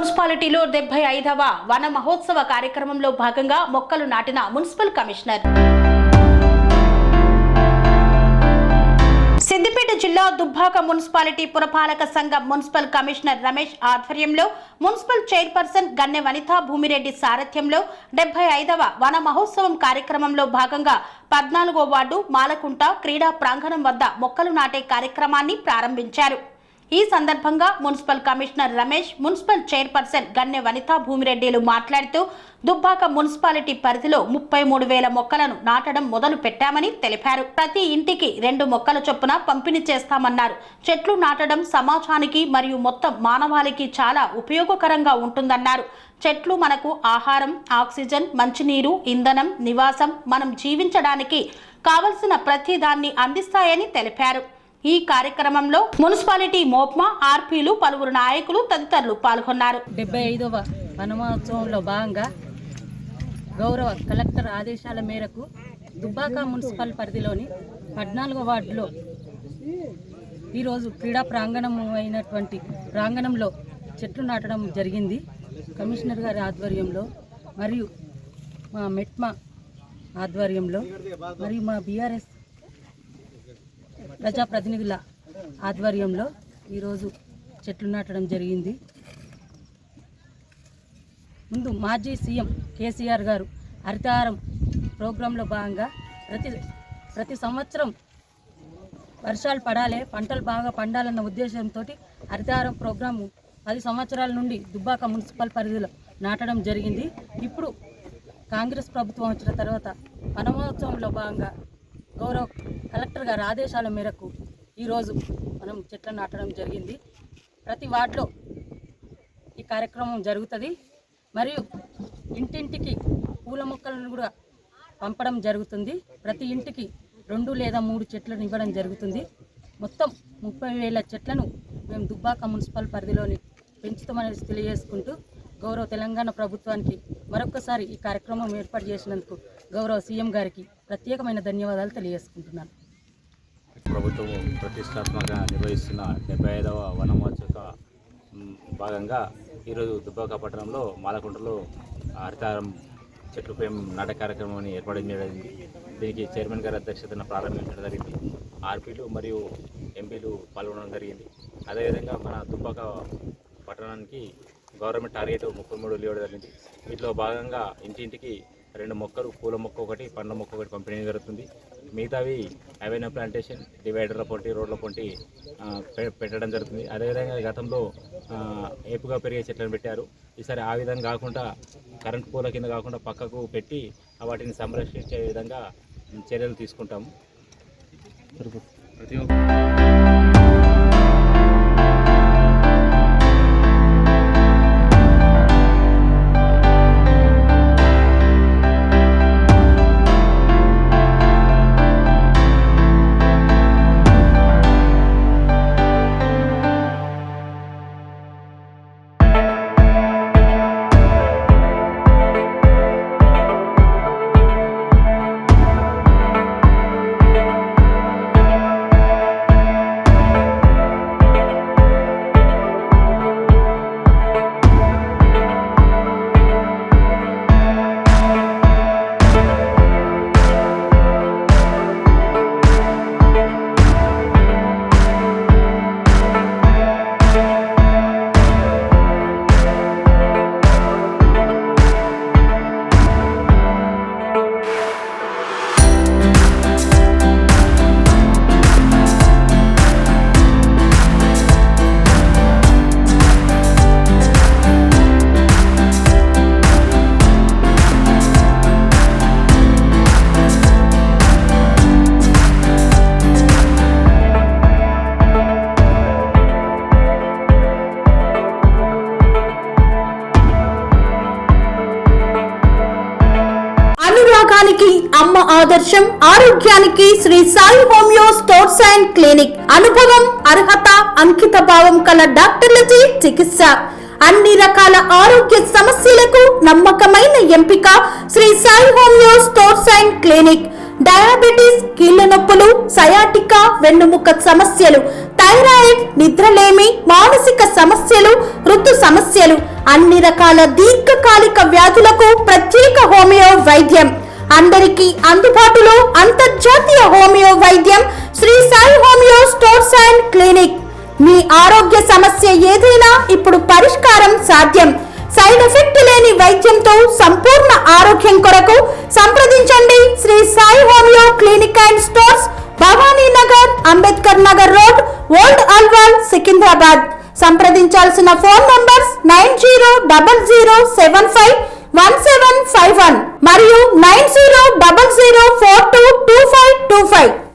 మున్సిపాలిటీలో 75వ వన మహోత్సవ కార్యక్రమంలో భాగంగా మొక్కలు నాటిన మున్సిపల్ కమిషనర్. సిద్దిపేట జిల్లా దుబ్బాక మున్సిపాలిటీ పురపాలక సంఘం మున్సిపల్ కమిషనర్ రమేష్ ఆధ్వర్యంలో మున్సిపల్ చైర్పర్సన్ గన్నె వనితా భూమిరెడ్డి సారథ్యంలో 75వ వన మహోత్సవం కార్యక్రమంలో భాగంగా 14వ వార్డు మాలకుంట క్రీడా ప్రాంగణం వద్ద మొక్కలు నాటే కార్యక్రమాన్ని ప్రారంభించారు. ఈ సందర్భంగా municipal commissioner Ramesh, municipal chairperson Ganne Vanitha భూమిరెడ్డిలు మాట్లాడుతూ దుబ్బాక మున్సిపాలిటీ పరిధిలో 33,000 మొక్కలను నాటడం మొదలు పెట్టామని తెలిపారు. ప్రతి ఇంటికి 2 మొక్కల చొప్పున పంపిణీ చేస్తామన్నారు. చెట్లు నాటడం సమాజానికి మరియు మొత్తం మానవాళికి చాలా ఉపయోగకరంగా ఉంటుందన్నారు. చెట్లు మనకు ఆహారం, ఆక్సిజన్, మంచినీరు, ఇంధనం, నివాసం, మనం జీవించడానికి కావలసిన ప్రతి దాన్ని అందిస్తాయని తెలిపారు. ఈ కార్యక్రమంలో మున్సిపాలిటీ మోప్మా, ఆర్పీలు, పలువురు నాయకులు తదితరులు పాల్గొన్నారు. 75వ వనమహోత్సవంలో భాగంగా గౌరవ కలెక్టర్ ఆదేశాల మేరకు దుబ్బాక మున్సిపల్ పరిధిలోని 14వ వార్డులో ఈరోజు క్రీడా అయినటువంటి ప్రాంగణంలో చెట్లు నాటడం జరిగింది. కమిషనర్ గారి ఆధ్వర్యంలో మరియు మా మెట్మా ఆధ్వర్యంలో మరియు మా బీఆర్ఎస్ ప్రజాప్రతినిధుల ఆధ్వర్యంలో ఈరోజు చెట్లు నాటడం జరిగింది. ముందు మాజీ సీఎం కేసీఆర్ గారు హరితహారం ప్రోగ్రాంలో భాగంగా ప్రతి సంవత్సరం వర్షాలు పడాలి, పంటలు బాగా పండాలన్న ఉద్దేశంతో హరితహారం ప్రోగ్రాము 10 సంవత్సరాల నుండి దుబ్బాక మున్సిపల్ పరిధిలో నాటడం జరిగింది. ఇప్పుడు కాంగ్రెస్ ప్రభుత్వం వచ్చిన తర్వాత వనమహోత్సవంలో భాగంగా గౌరవ కలెక్టర్ గారి ఆదేశాల మేరకు ఈరోజు మనం చెట్లు నాటడం జరిగింది. ప్రతి వార్డులో ఈ కార్యక్రమం జరుగుతుంది. మరియు ఇంటింటికి పూల మొక్కలను కూడా పంపడం జరుగుతుంది. ప్రతి ఇంటికి 2 లేదా 3 చెట్లను ఇవ్వడం జరుగుతుంది. మొత్తం 30,000 చెట్లను మేము దుబ్బాక మున్సిపల్ పరిధిలోని పెంచుతామని తెలియజేసుకుంటూ గౌరవ తెలంగాణ ప్రభుత్వానికి మరొకసారి ఈ కార్యక్రమం ఏర్పాటు చేసినందుకు గౌరవ సీఎం గారికి ప్రత్యేకమైన ధన్యవాదాలు తెలియజేసుకుంటున్నాను. ప్రభుత్వం ప్రతిష్టాత్మకంగా నిర్వహిస్తున్న 75వ వన మహోత్సవ భాగంగా ఈరోజు దుబ్బాక పట్టణంలో మాలకుంటలో హరితహారం చెట్లు నాట కార్యక్రమాన్ని ఏర్పాటు చేయడం. దీనికి చైర్మన్ గారి అధ్యక్షతన ప్రారంభించడం జరిగింది. ఆర్పీలు మరియు ఎంపీలు పాల్గొనడం జరిగింది. అదేవిధంగా మన దుబ్బాక పట్టణానికి గవర్నమెంట్ టార్గెట్ 33 ఇవ్వడం జరిగింది. వీటిలో భాగంగా ఇంటింటికి 2 మొక్కలు, పూల మొక్క ఒకటి, పండ్ల మొక్క ఒకటి పంపిణీ జరుగుతుంది. మిగతావి అవైన ప్లాంటేషన్, డివైడర్ల పొంటి, రోడ్ల పొంటి పెట్టడం జరుగుతుంది. అదేవిధంగా గతంలో ఏపుగా పెరిగే చెట్లను పెట్టారు. ఈసారి ఆ విధంగా కాకుండా కరెంట్ పూల కింద కాకుండా పక్కకు పెట్టి వాటిని సంరక్షించే విధంగా చర్యలు తీసుకుంటాము. ప్రతి అమ్మ ఆదర్శం, ఆరోగ్యానికి Shri Sai homeo stores and clinic. అనుభవం, అర్హత, అంకిత భావం కల డాక్టర్లచే చికిత్స. అన్ని రకాల ఆరోగ్య సమస్యలకు నమ్మకమైన ఎంపిక Shri Sai homeo stores and clinic. Diabetes, కీళ్ల నొప్పులు, సయాటికా, వెన్నుముక్క సమస్యలు, థైరాయిడ్, నిద్రలేమి, మానసిక సమస్యలు, ఋతు సమస్యలు, అన్ని రకాల దీర్ఘకాలిక వ్యాధులకు ప్రత్యేక హోమియో వైద్యం. అందరికీ అందుబాటులో అంతర్జాతీయ హోమియో వైద్యం Shri Sai homeo stores and clinic. మీ ఆరోగ్య సమస్య ఏదైనా ఇప్పుడు పరిష్కారం సాధ్యం. సైడ్ ఎఫెక్ట్ లేని వైద్యంతో సంపూర్ణ ఆరోగ్యం కొరకు సంప్రదించండి Shri Sai homeo clinic and stores, Bhavani Nagar, Ambedkar Nagar road, old Alwal, Secunderabad. సంప్రదించాల్సిన ఫోన్ నంబర్స్ 9000751751 మరియు 9000422525.